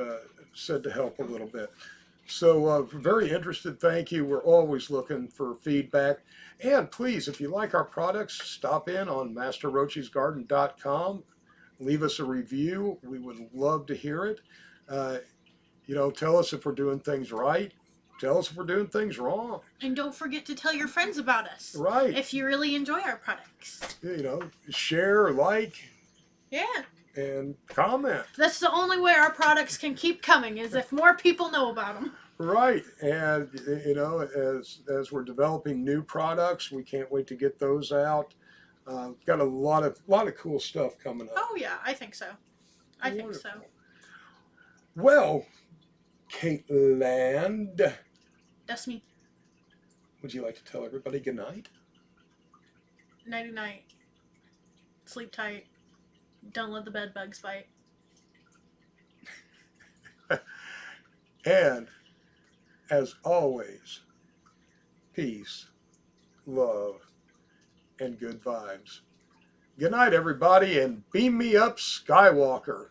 C: said to help a little bit. So very interested. Thank you. We're always looking for feedback. And please, if you like our products, stop in on masterrochiesgarden.com. Leave us a review. We would love to hear it. Tell us if we're doing things right. Tell us if we're doing things wrong.
D: And don't forget to tell your friends about us.
C: Right.
D: If you really enjoy our products.
C: Share, like,
D: Yeah.
C: and comment.
D: That's the only way our products can keep coming, is if more people know about them.
C: Right. And, as we're developing new products, we can't wait to get those out. Got a lot of cool stuff coming up.
D: Oh, yeah. I think so. I think so.
C: Well, Caitlin,
D: That's me.
C: would you like to tell everybody good night?
D: Nighty night. Sleep tight. Don't let the bed bugs bite.
C: And, as always, peace, love, and good vibes. Good night, everybody, and beam me up, Skywalker.